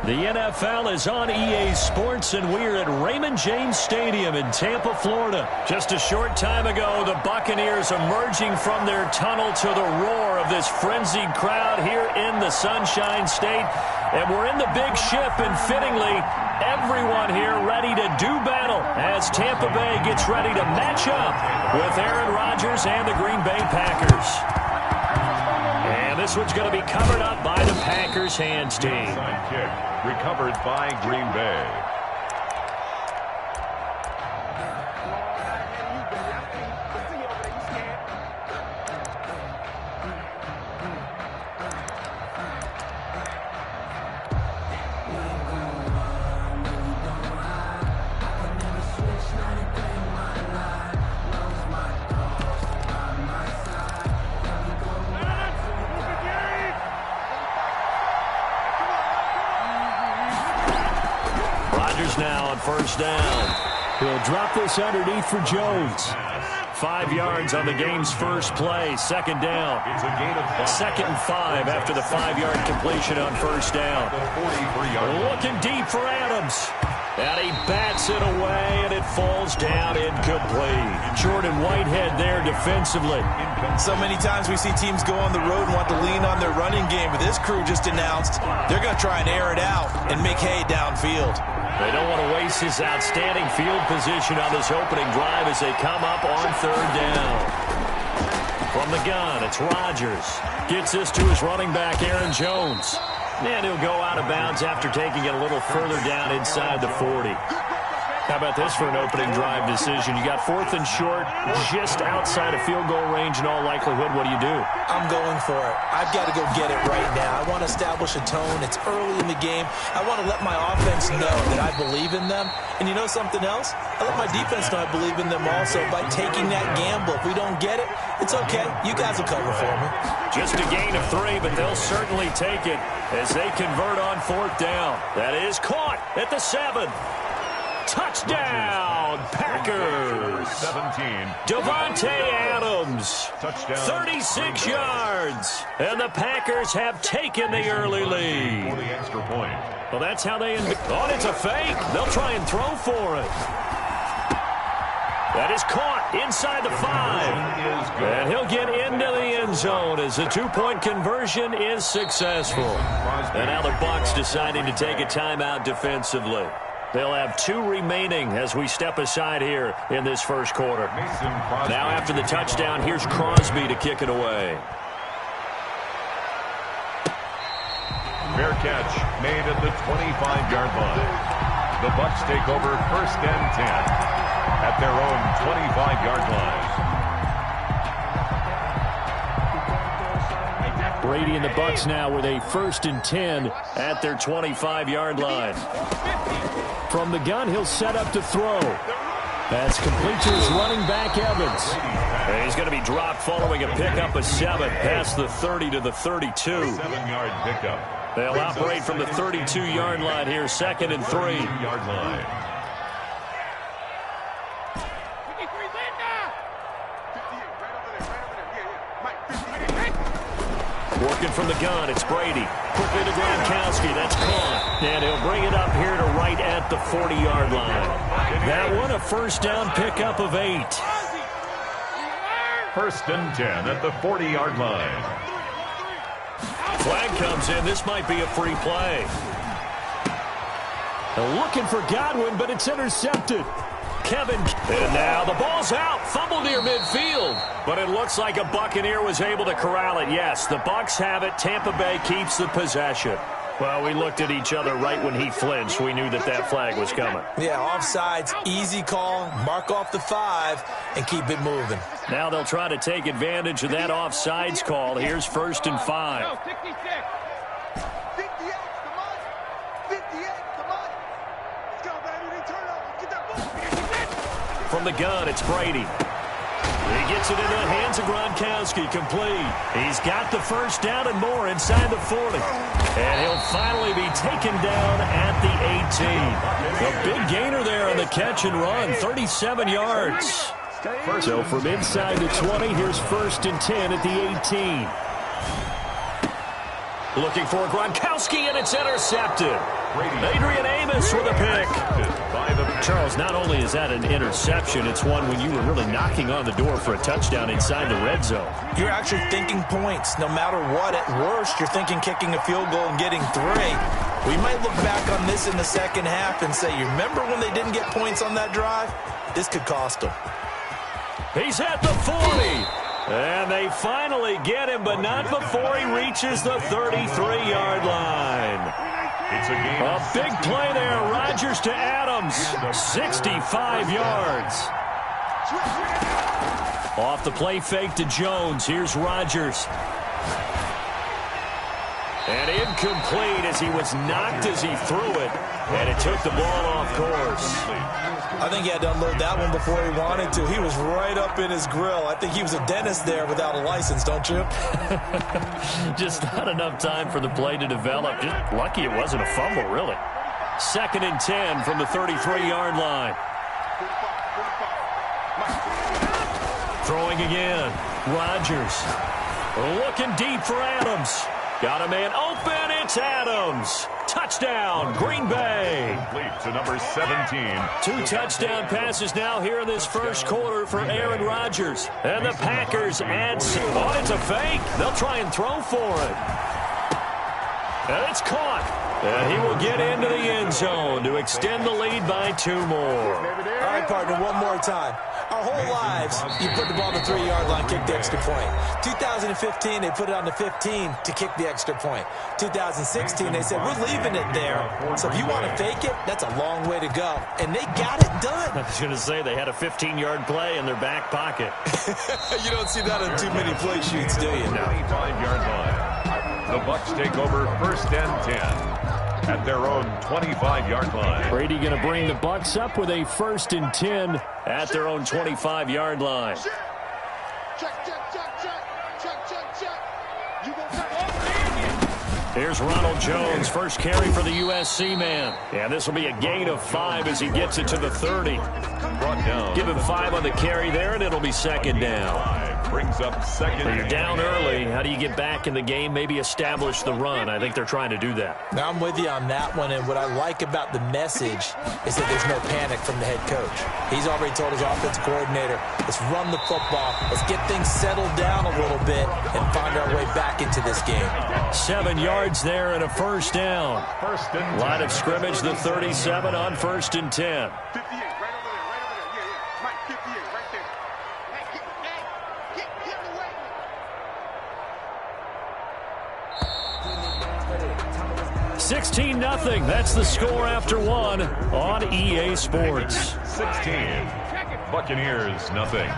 The NFL is on EA Sports, and we're at Raymond James Stadium in Tampa, Florida. Just a short time ago, the Buccaneers emerging from their tunnel to the roar of this frenzied crowd here in the Sunshine State. And we're in the big ship, and fittingly, everyone here ready to do battle as Tampa Bay gets ready to match up with Aaron Rodgers and the Green Bay Packers. And this one's going to be covered up by the Packers hands team. Inside kick recovered by Green Bay. Now on first down. He'll drop this underneath for Jones. 5 yards on the game's first play. Second down. It's a gain of 5. Second and 5 after the 5-yard completion on first down. Looking deep for Adams. And he bats it away, and it falls down incomplete. Jordan Whitehead there defensively. So many times we see teams go on the road and want to lean on their running game, but this crew just announced they're going to try and air it out and make hay downfield. They don't want to waste his outstanding field position on this opening drive as they come up on third down. From the gun, it's Rodgers. Gets this to his running back, Aaron Jones. And he'll go out of bounds after taking it a little further down inside the 40. How about this for an opening drive decision? You got 4th and short, just outside of field goal range in all likelihood. What do you do? I'm going for it. I've got to go get it right now. I want to establish a tone. It's early in the game. I want to let my offense know that I believe in them. And you know something else? I let my defense know I believe in them also by taking that gamble. If we don't get it, it's okay. You guys will cover for me. Just a gain of 3, but they'll certainly take it as they convert on 4th down. That is caught at the 7. Touchdown, Packers. 17. Devontae Adams. Touchdown. 36 yards. And the Packers have taken the early lead. For the extra point. Well, that's how they... Oh, it's a fake. They'll try and throw for it. That is caught inside the 5. And he'll get into the end zone as the 2-point conversion is successful. And now the Bucs deciding to take a timeout defensively. They'll have 2 remaining as we step aside here in this first quarter. Now after the touchdown, here's Crosby to kick it away. Fair catch made at the 25-yard line. The Bucs take over 1st and 10 at their own 25-yard line. Brady and the Bucs now with a 1st and 10 at their 25-yard line. From the gun, he'll set up to throw. That's complete to his running back, Evans. And he's going to be dropped following a pickup of 7 past the 30 to the 32. 7-yard pickup. They'll operate from the 32-yard line here, 2nd and 3. 3-yard line. Working from the gun, it's Brady. Quickly to Gronkowski, that's caught. And he'll bring it up here to right at the 40-yard line. That one, a 1st down pickup of 8. 1st and 10 at the 40-yard line. Flag comes in. This might be a free play. Looking for Godwin, but it's intercepted. Kevin. And now the ball's out. Fumble near midfield. But it looks like a Buccaneer was able to corral it. Yes, the Bucs have it. Tampa Bay keeps the possession. Well, we looked at each other right when he flinched. We knew that that flag was coming. Yeah, offsides, easy call. Mark off the 5 and keep it moving. Now they'll try to take advantage of that offsides call. Here's 1st and 5. From the gun, it's Brady. He gets it into the hands of Gronkowski, complete. He's got the 1st down and more inside the 40. And he'll finally be taken down at the 18. A big gainer there on the catch and run, 37 yards. So from inside the 20, here's 1st and 10 at the 18. Looking for Gronkowski, and it's intercepted. Adrian Amos with a pick. Charles, not only is that an interception, it's one when you were really knocking on the door for a touchdown inside the red zone. You're actually thinking points. No matter what, at worst, you're thinking kicking a field goal and getting 3. We might look back on this in the second half and say, you remember when they didn't get points on that drive? This could cost them. He's at the 40. And they finally get him, but not before he reaches the 33-yard line. It's a big play there. Rodgers to Adams. 65 yards. Off the play fake to Jones. Here's Rodgers. And incomplete as he was knocked as he threw it. And it took the ball off course. I think he had to unload that one before he wanted to. He was right up in his grill. I think he was a dentist there without a license, don't you? Just not enough time for the play to develop. Just lucky it wasn't a fumble, really. 2nd and 10 from the 33-yard line. Throwing again. Rodgers. Looking deep for Adams. Got a man open. It's Adams. Touchdown, Green Bay. Complete to number 17. 2 touchdown passes now here in this first quarter for Aaron Rodgers. And the Packers add... Oh, it's a fake. They'll try and throw for it. And it's caught. And he will get into the end zone to extend the lead by 2 more. All right, partner, one more time. Our whole lives, you put the ball on the 3-yard line, kick the extra point. 2015, they put it on the 15 to kick the extra point. 2016, they said, we're leaving it there. So if you want to fake it, that's a long way to go. And they got it done. I was going to say, they had a 15-yard play in their back pocket. You don't see that on too many play sheets, do you? No. 25-yard line. The Bucs take over 1st and 10. At their own 25-yard line. Brady going to bring the Bucs up with a 1st and 10 at their own 25-yard line. Here's Ronald Jones, first carry for the USC man. And this will be a gain of 5 as he gets it to the 30. Brought down. Give him 5 on the carry there, and it'll be 2nd down. Brings up 2nd. You're down early. How do you get back in the game? Maybe establish the run. I think they're trying to do that. Now, I'm with you on that one, and what I like about the message is that there's no panic from the head coach. He's already told his offensive coordinator, let's run the football, let's get things settled down a little bit and find our way back into this game. 7 yards there and a 1st down. 1st and 10. Line of scrimmage, the 37 on 1st and 10. 16-0. That's the score after 1 on EA Sports. 16. Buccaneers, nothing.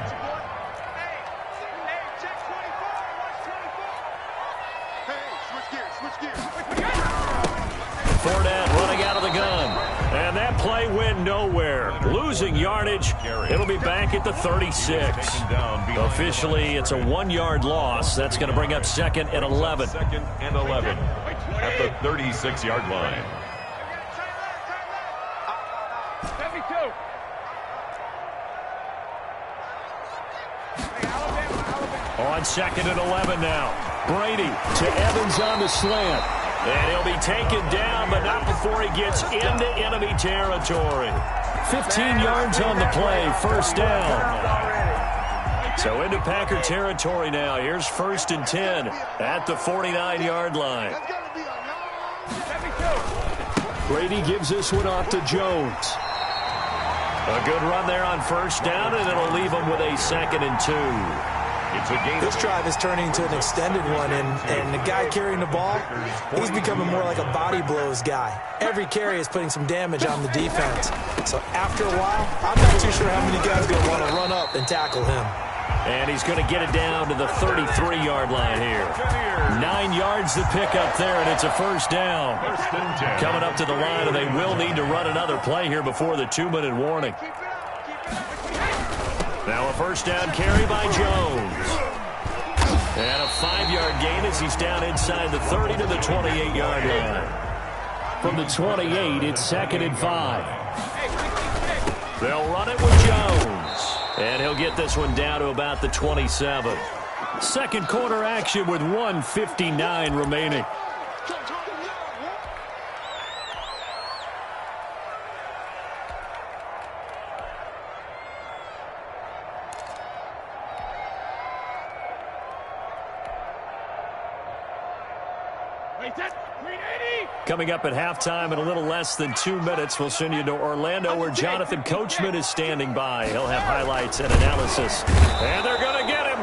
Fournette running out of the gun. And that play went nowhere. Losing yardage. It'll be back at the 36. Officially, it's a 1-yard loss. That's going to bring up 2nd and 11. 2nd and 11 at the 36-yard line. On 2nd and 11 now. Brady to Evans on the slant. And he'll be taken down, but not before he gets into enemy territory. 15 yards on the play, 1st down. So into Packer territory now. Here's 1st and 10 at the 49-yard line. Brady gives this one off to Jones. A good run there on 1st down, and it'll leave him with a 2nd and 2. This drive is turning into an extended one, and the guy carrying the ball, he's becoming more like a body blows guy. Every carry is putting some damage on the defense. So after a while, I'm not too sure how many guys are going to want to run up and tackle him. And he's going to get it down to the 33-yard line here. 9 yards to pick up there, and it's a 1st down. Coming up to the line, and they will need to run another play here before the 2-minute warning. Now a 1st down carry by Jones. And a 5-yard gain as he's down inside the 30 to the 28-yard line. From the 28, it's 2nd and 5. They'll run it with Jones. And he'll get this one down to about the 27. Second quarter action with 1:59 remaining. Coming up at halftime in a little less than 2 minutes, we'll send you to Orlando where Jonathan Coachman is standing by. He'll have highlights and analysis. And they're going to get him.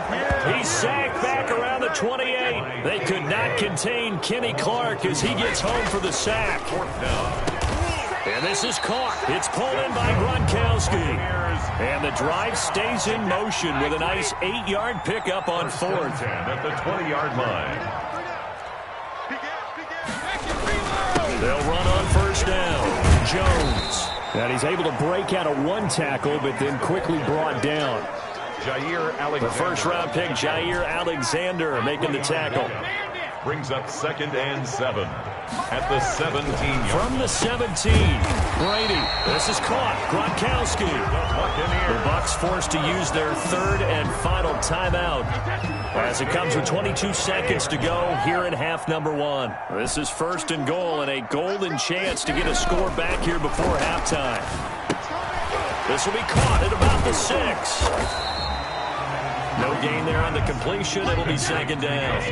He's sacked back around the 28. They could not contain Kenny Clark as he gets home for the sack. And this is caught. It's pulled in by Gronkowski. And the drive stays in motion with a nice 8-yard pickup on fourth. At the 20-yard line. They'll run on first down. Jones. And he's able to break out of one tackle, but then quickly brought down. Jair Alexander. The first-round pick, Jair Alexander, making the tackle. Brings up 2nd and 7 at the 17-yard. From the 17, Brady. This is caught. Gronkowski. The Bucs forced to use their third and final timeout as it comes with 22 seconds to go here in half number 1. This is 1st and goal and a golden chance to get a score back here before halftime. This will be caught at about the 6. No gain there on the completion. It'll be 2nd down.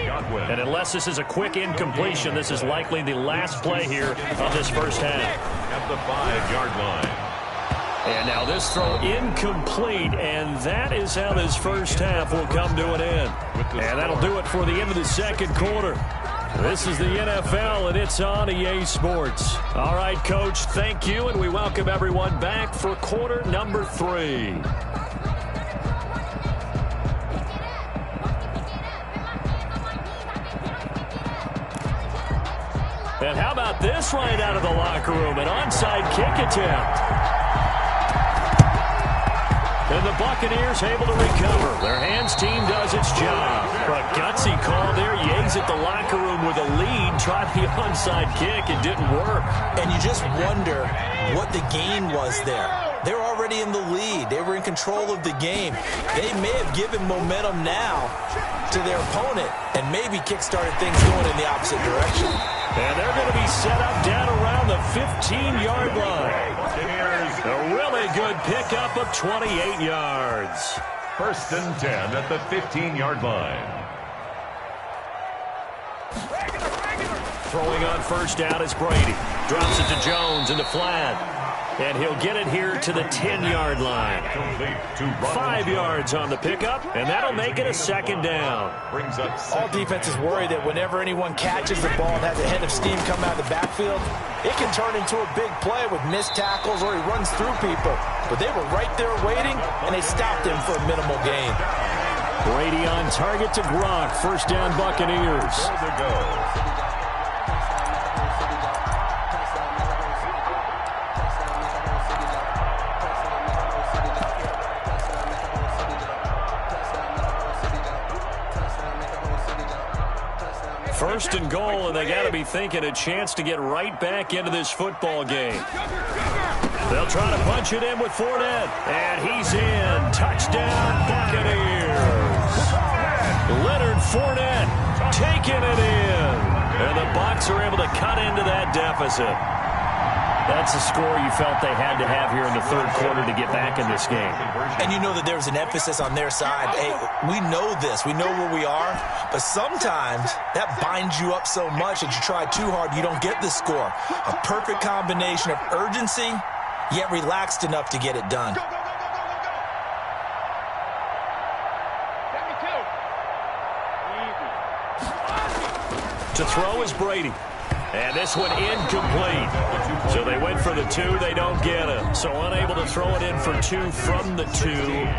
And unless this is a quick incompletion, this is likely the last play here of this first half. At the 5-yard line. And now this throw incomplete, and that is how this first half will come to an end. And that'll do it for the end of the second quarter. This is the NFL, and it's on EA Sports. All right, Coach, thank you, and we welcome everyone back for quarter number 3. And how about this right out of the locker room? An onside kick attempt. And the Buccaneers able to recover. Their hands team does its job. A gutsy call there. You exit the locker room with a lead. Tried the onside kick. It didn't work. And you just wonder what the gain was there. They're already in the lead. They were in control of the game. They may have given momentum now to their opponent and maybe kick-started things going in the opposite direction. And they're going to be set up down around the 15-yard line. A really good pickup of 28 yards. 1st and 10 at the 15-yard line. Throwing on first down is Brady. Drops it to Jones in the flat. And he'll get it here to the 10-yard line. 5 yards on the pickup, and that'll make it a 2nd down. All defenses worry that whenever anyone catches the ball and has a head of steam come out of the backfield, it can turn into a big play with missed tackles or he runs through people. But they were right there waiting, and they stopped him for a minimal gain. Brady on target to Gronk. First down, Buccaneers. First and goal, and they got to be thinking a chance to get right back into this football game. They'll try to punch it in with Fournette, and he's in. Touchdown, Buccaneers. Leonard Fournette taking it in, and the Bucs are able to cut into that deficit. That's a score you felt they had to have here in the third quarter to get back in this game. And you know that there's an emphasis on their side. Hey, we know this. We know where we are. But sometimes that binds you up so much that you try too hard, you don't get the score. A perfect combination of urgency, yet relaxed enough to get it done. To throw is Brady. And this one incomplete. So they went for the 2. They don't get it. So unable to throw it in for 2 from the 2.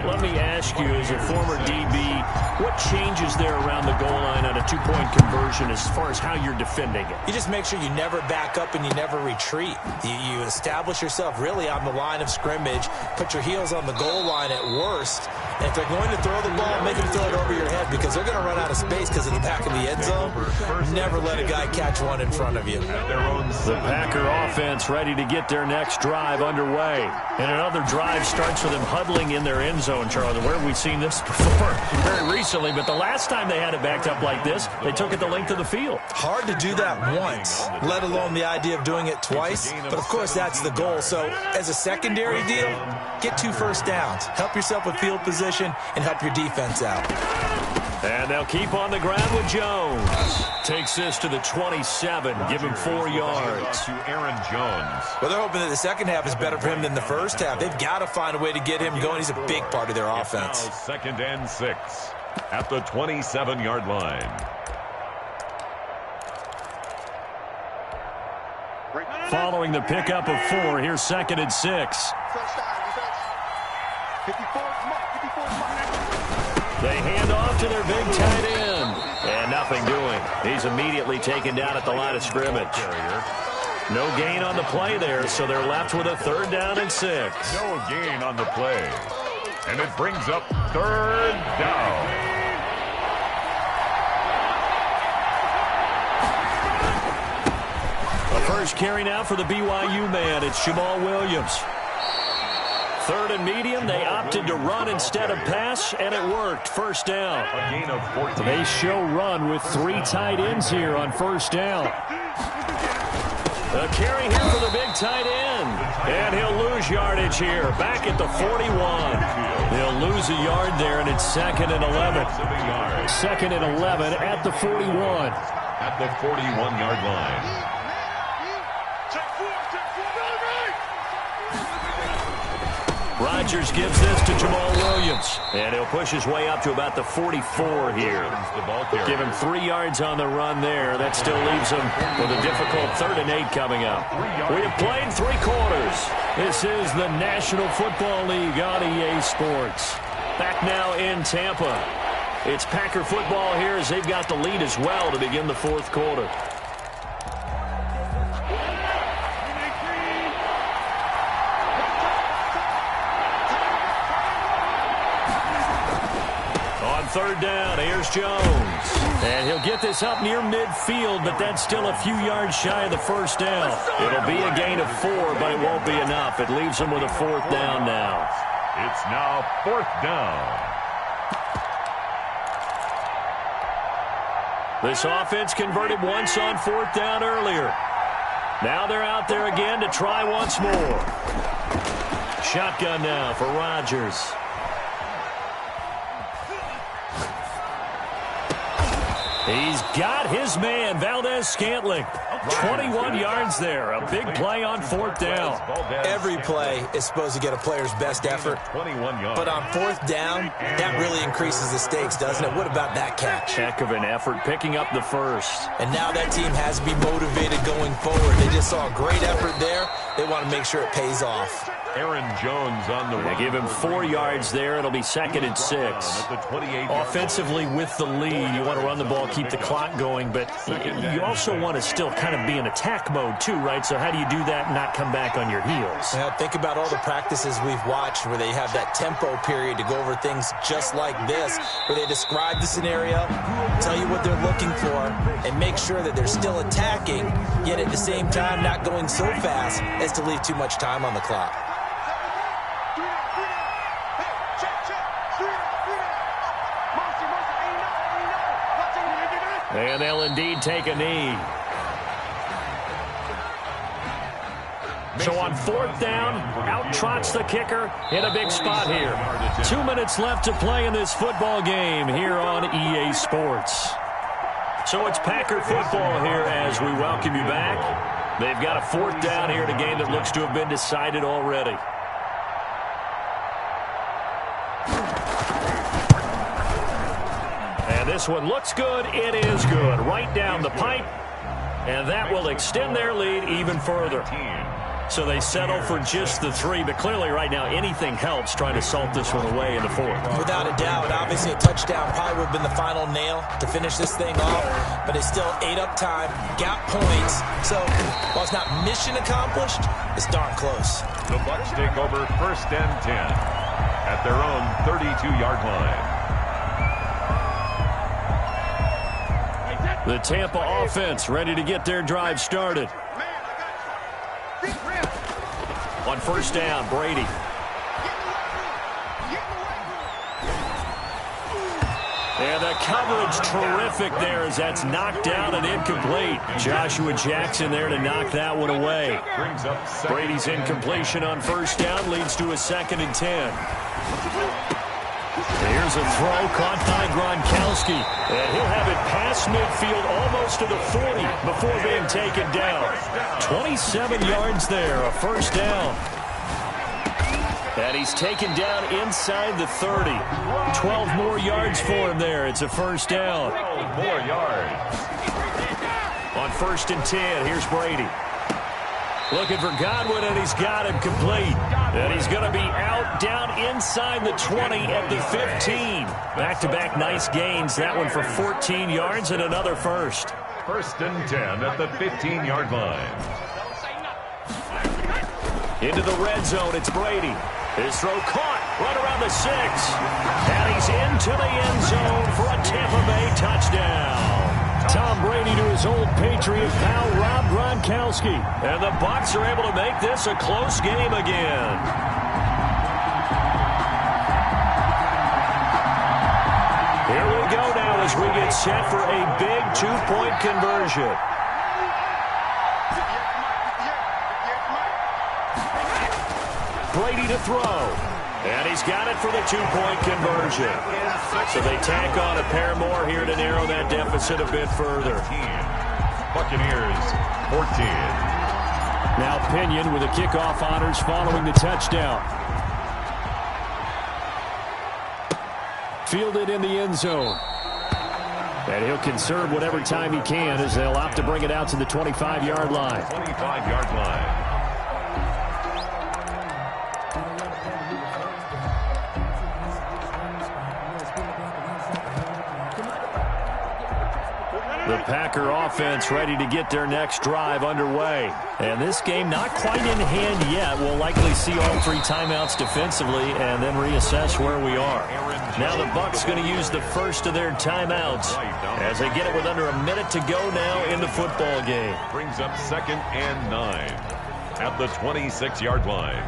Let me ask you, as a former DB, what changes there around the goal line on a 2-point conversion as far as how you're defending it? You just make sure you never back up and you never retreat. You establish yourself really on the line of scrimmage, put your heels on the goal line at worst, And if they're going to throw the ball, make them throw it over your head because they're going to run out of space because of the back of the end zone. Never let a guy catch one in front of you. The Packer offense ready to get their next drive underway. And another drive starts with them huddling in their end zone, Charlie. Where have we seen this before? Very recently, but the last time they had it backed up like this, they took it the length of the field. Hard to do that once, let alone the idea of doing it twice. But, of course, that's the goal. So, as a secondary deal, get 2 first downs. Help yourself with field position and help your defense out. And they'll keep on the ground with Jones. Takes this to the 27, give him 4 yards. To Aaron Jones. Well, they're hoping that the second half is better for him than the first half. They've got to find a way to get him going. He's a big part of their offense. Now 2nd and 6 at the 27-yard line. Following the pickup of 4, here's 2nd and 6. They hand off to their big tight end. And nothing doing. He's immediately taken down at the line of scrimmage. No gain on the play there, so they're left with a 3rd down and 6. No gain on the play. And it brings up 3rd down. The first carry now for the BYU man. It's Jamal Williams. 3rd and medium. They opted to run instead of pass, and it worked. 1st down. A gain of 14. They show run with 3 tight ends here on 1st down. A carry here for the big tight end. And he'll lose yardage here. Back at the 41. They'll lose a yard there, and it's 2nd and 11. 2nd and 11 at the 41. At the 41-yard line. Rodgers gives this to Jamal Williams. And he'll push his way up to about the 44 here. Give him 3 yards on the run there. That still leaves him with a difficult 3rd and 8 coming up. We have played 3 quarters. This is the National Football League on EA Sports. Back now in Tampa. It's Packer football here as they've got the lead as well to begin the 4th quarter. On 3rd down, here's Jones. And he'll get this up near midfield, but that's still a few yards shy of the 1st down. It'll be a gain of 4, but it won't be enough. It leaves him with a 4th down now. It's now 4th down. This offense converted once on 4th down earlier. Now they're out there again to try once more. Shotgun now for Rodgers. He's got his man, Valdez-Scantling. 21 yards there. A big play on 4th down. Every play is supposed to get a player's best effort. 21 yards. But on 4th down, that really increases the stakes, doesn't it? What about that catch? Heck of an effort, picking up the 1st. And now that team has to be motivated going forward. They just saw a great effort there. They want to make sure it pays off. Aaron Jones on the run. They give him 4 yards there. It'll be 2nd and 6. At the 28. Offensively with the lead, you want to run the ball, keep the clock going, but you also want to still kind of be in attack mode too, right? So how do you do that and not come back on your heels? Now, think about all the practices we've watched where they have that tempo period to go over things just like this, where they describe the scenario, tell you what they're looking for, and make sure that they're still attacking, yet at the same time not going so fast as to leave too much time on the clock. And they'll indeed take a knee. So on 4th down, out trots the kicker in a big spot here. 2 minutes left to play in this football game here on EA Sports. So it's Packer football here as we welcome you back. They've got a 4th down here in a game that looks to have been decided already. And this one looks good. It is good. Right down the pipe. And that will extend their lead even further. So they settle for just the 3. But clearly right now anything helps trying to salt this one away in the 4th. Without a doubt. Obviously a touchdown probably would have been the final nail to finish this thing off. But it's still ate up time. Got points. So while it's not mission accomplished, it's darn close. The Bucs take over 1st and 10. at their own 32-yard line. The Tampa offense ready to get their drive started. On first down, Brady. And the coverage terrific there as that's knocked down and incomplete. Joshua Jackson there to knock that one away. Brady's incompletion on first down leads to a 2nd and 10. Here's a throw caught by Gronkowski. And he'll have it past midfield almost to the 40 before being taken down. 27 yards there, a first down. And he's taken down inside the 30. 12 more yards for him there. It's a first down. 12 more yards. On 1st and 10, here's Brady. Looking for Godwin, and he's got him complete. And he's going to be out down inside the 20 at the 15. Back-to-back nice gains. That one for 14 yards and another first. 1st and 10 at the 15-yard line. Into the red zone, it's Brady. His throw caught right around the 6. And he's into the end zone for a Tampa Bay touchdown. Tom Brady to his old Patriot pal, Rob Gronkowski. And the Bucs are able to make this a close game again. Here we go now as we get set for a big 2-point conversion. Brady to throw. And he's got it for the 2-point conversion. So they tack on a pair more here to narrow that deficit a bit further. Buccaneers, 14. Now Pinion with the kickoff honors following the touchdown. Fielded in the end zone. And he'll conserve whatever time he can as they'll opt to bring it out to the 25-yard line. 25-yard line. The Packer offense ready to get their next drive underway. And this game not quite in hand yet. We'll likely see all 3 timeouts defensively and then reassess where we are. Now the Bucs going to use the first of their timeouts as they get it with under a minute to go now in the football game. Brings up 2nd and 9 at the 26-yard line.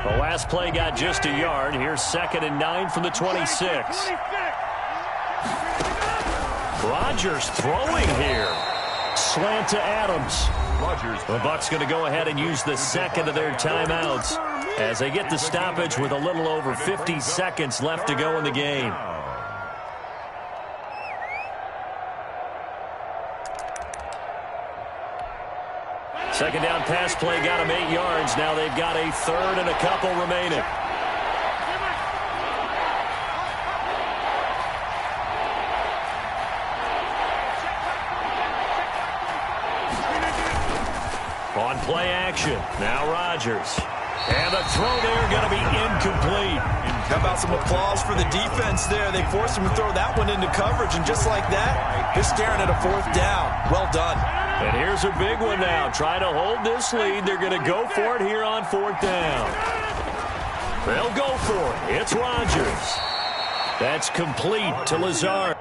The last play got just a yard. Here's 2nd and 9 from the 26. Rodgers throwing here. Slant to Adams. The Bucs going to go ahead and use the 2nd of their timeouts as they get the stoppage with a little over 50 seconds left to go in the game. Second down pass play got them 8 yards. Now they've got a 3rd and a couple remaining. On play action, now Rodgers. And the throw there going to be incomplete. How about some applause for the defense there? They forced him to throw that one into coverage, and just like that, they're staring at a 4th down. Well done. And here's a big one now. Trying to hold this lead. They're going to go for it here on 4th down. They'll go for it. It's Rodgers. That's complete to Lazard.